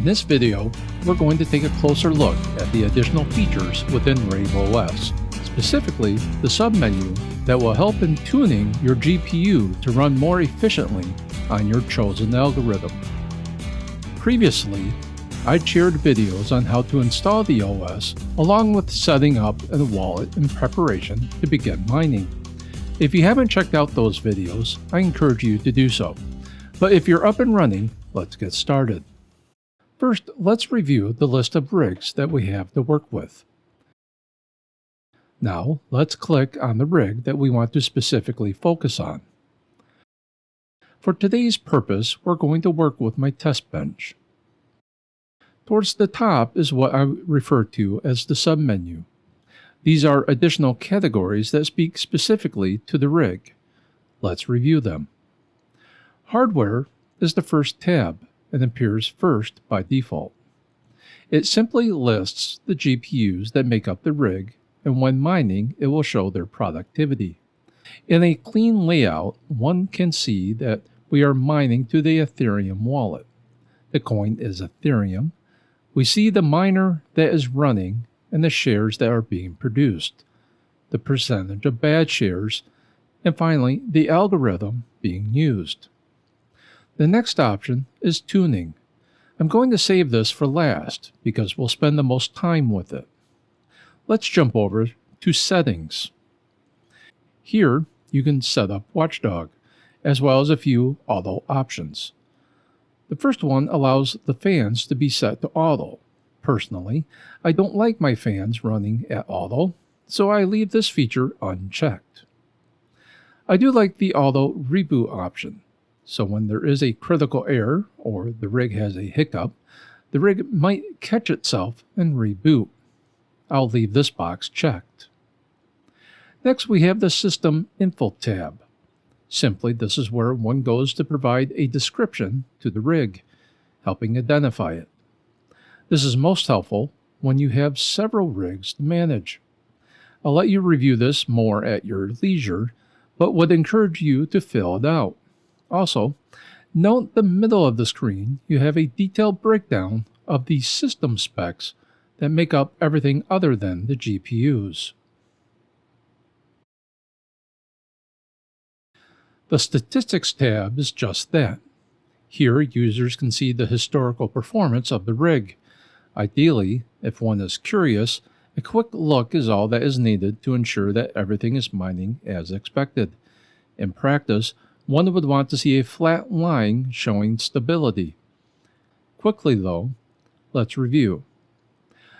this video, we're going to take a closer look at the additional features within RaveOS, specifically the submenu that will help in tuning your GPU to run more efficiently on your chosen algorithm. Previously, I shared videos on how to install the OS along with setting up a wallet in preparation to begin mining. If you haven't checked out those videos, I encourage you to do so. But if you're up and running, let's get started. First, let's review the list of rigs that we have to work with. Now, let's click on the rig that we want to specifically focus on. For today's purpose, we're going to work with my test bench. Towards the top is what I refer to as the submenu. These are additional categories that speak specifically to the rig. Let's review them. Hardware is the first tab and appears first by default. It simply lists the GPUs that make up the rig, and when mining, it will show their productivity. In a clean layout, one can see that we are mining to the Ethereum wallet. The coin is Ethereum. We see the miner that is running and the shares that are being produced, the percentage of bad shares, and finally, the algorithm being used. The next option is tuning. I'm going to save this for last because we'll spend the most time with it. Let's jump over to settings. Here, you can set up Watchdog, as well as a few auto options. The first one allows the fans to be set to auto. Personally, I don't like my fans running at auto, so I leave this feature unchecked. I do like the auto reboot option. So when there is a critical error or the rig has a hiccup, the rig might catch itself and reboot. I'll leave this box checked. Next, we have the System Info tab. Simply, this is where one goes to provide a description to the rig, helping identify it. This is most helpful when you have several rigs to manage. I'll let you review this more at your leisure, but would encourage you to fill it out. Also, note the middle of the screen, you have a detailed breakdown of the system specs that make up everything other than the GPUs. The Statistics tab is just that. Here, users can see the historical performance of the rig. Ideally, if one is curious, a quick look is all that is needed to ensure that everything is mining as expected. In practice, one would want to see a flat line showing stability. Quickly though, let's review.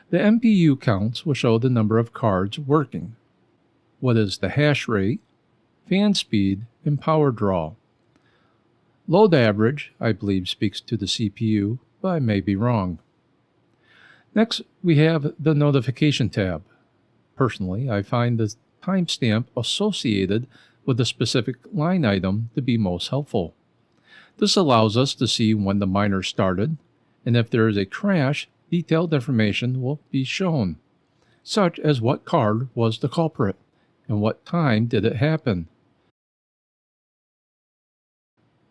The MPU counts will show the number of cards working. What is the hash rate, fan speed, and power draw? Load average, I believe, speaks to the CPU, but I may be wrong. Next, we have the Notification tab. Personally, I find the timestamp associated with a specific line item to be most helpful. This allows us to see when the miner started, and if there is a crash, detailed information will be shown, such as what card was the culprit and what time did it happen.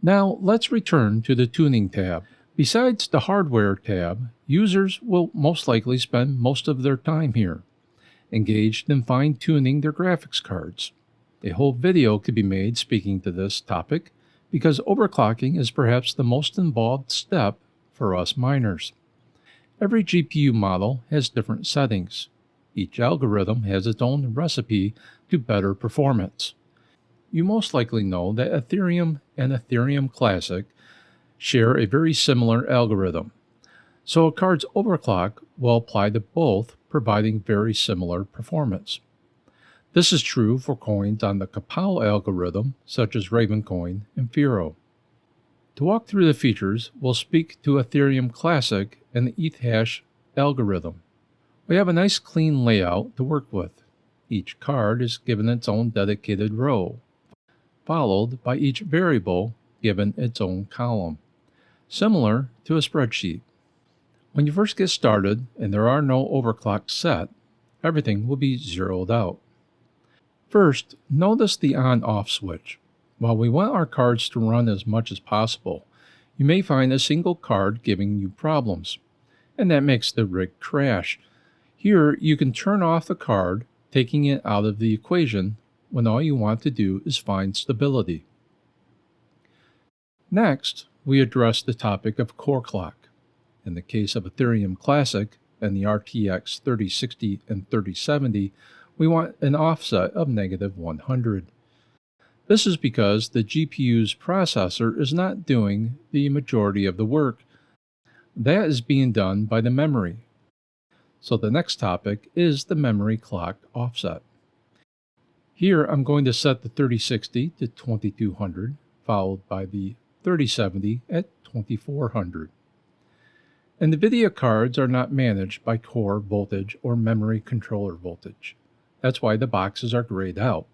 Now let's return to the Tuning tab. Besides the Hardware tab, users will most likely spend most of their time here, engaged in fine-tuning their graphics cards. A whole video could be made speaking to this topic because overclocking is perhaps the most involved step for us miners. Every GPU model has different settings. Each algorithm has its own recipe to better performance. You most likely know that Ethereum and Ethereum Classic share a very similar algorithm, so a card's overclock will apply to both, providing very similar performance. This is true for coins on the Kapow algorithm, such as Ravencoin and Firo. To walk through the features, we'll speak to Ethereum Classic and the ETH algorithm. We have a nice clean layout to work with. Each card is given its own dedicated row, followed by each variable given its own column, similar to a spreadsheet. When you first get started and there are no overclocks set, everything will be zeroed out. First, notice the on-off switch. While we want our cards to run as much as possible, you may find a single card giving you problems. and that makes the rig crash. Here you can turn off the card, taking it out of the equation when all you want to do is find stability. Next, we address the topic of core clock. In the case of Ethereum Classic and the RTX 3060 and 3070, we want an offset of -100. This is because the GPU's processor is not doing the majority of the work. That is being done by the memory. So the next topic is the memory clock offset. Here I'm going to set the 3060 to 2200, followed by the 3070 at 2400. NVIDIA cards are not managed by core voltage or memory controller voltage. That's why the boxes are grayed out.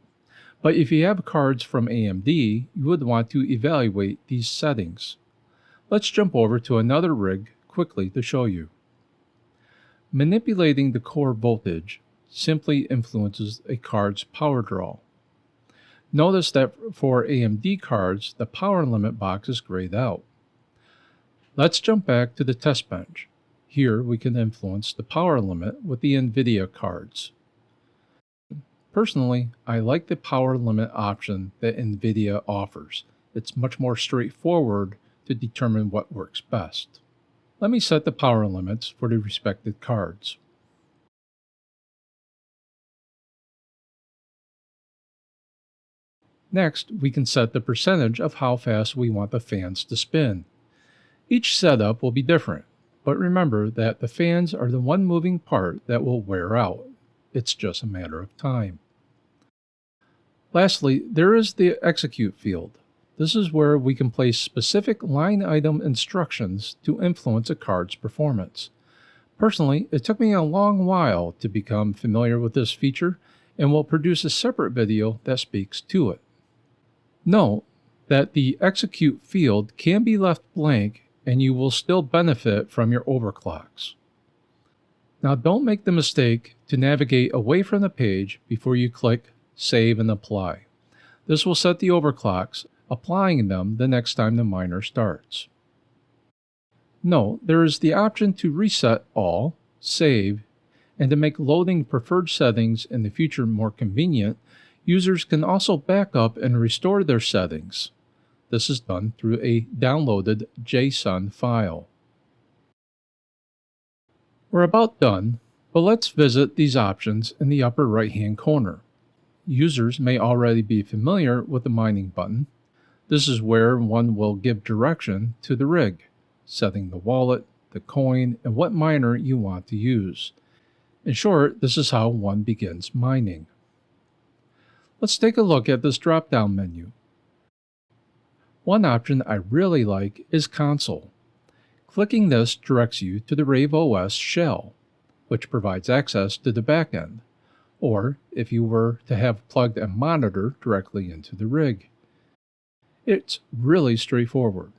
But if you have cards from AMD, you would want to evaluate these settings. Let's jump over to another rig quickly to show you. Manipulating the core voltage simply influences a card's power draw. Notice that for AMD cards, the power limit box is grayed out. Let's jump back to the test bench. Here we can influence the power limit with the NVIDIA cards. Personally, I like the power limit option that NVIDIA offers. It's much more straightforward to determine what works best. Let me set the power limits for the respective cards. Next, we can set the percentage of how fast we want the fans to spin. Each setup will be different, but remember that the fans are the one moving part that will wear out. It's just a matter of time. Lastly, there is the execute field. This is where we can place specific line item instructions to influence a card's performance. Personally, it took me a long while to become familiar with this feature and will produce a separate video that speaks to it. Note that the execute field can be left blank and you will still benefit from your overclocks. Now don't make the mistake to navigate away from the page before you click Save and Apply. This will set the overclocks, applying them the next time the miner starts. Note there is the option to reset all, save, and to make loading preferred settings in the future more convenient, users can also back up and restore their settings. This is done through a downloaded JSON file. We're about done, but let's visit these options in the upper right-hand corner. Users may already be familiar with the mining button. This is where one will give direction to the rig, setting the wallet, the coin, and what miner you want to use. In short, this is how one begins mining. Let's take a look at this drop-down menu. One option I really like is Console. Clicking this directs you to the RaveOS shell, which provides access to the backend, or if you were to have plugged a monitor directly into the rig. It's really straightforward.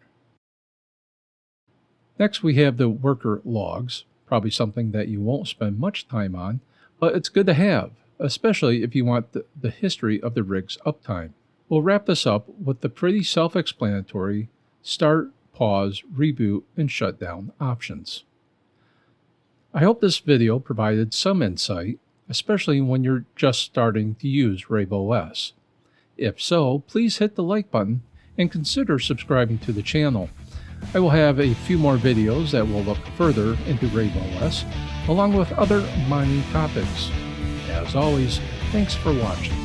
Next we have the worker logs, probably something that you won't spend much time on, but it's good to have, especially if you want the history of the rig's uptime. We'll wrap this up with the pretty self-explanatory start, pause, reboot, and shutdown options. I hope this video provided some insight, especially when you're just starting to use RaveOS. If so, please hit the like button and consider subscribing to the channel. I will have a few more videos that will look further into RaveOS, along with other mining topics. As always, thanks for watching.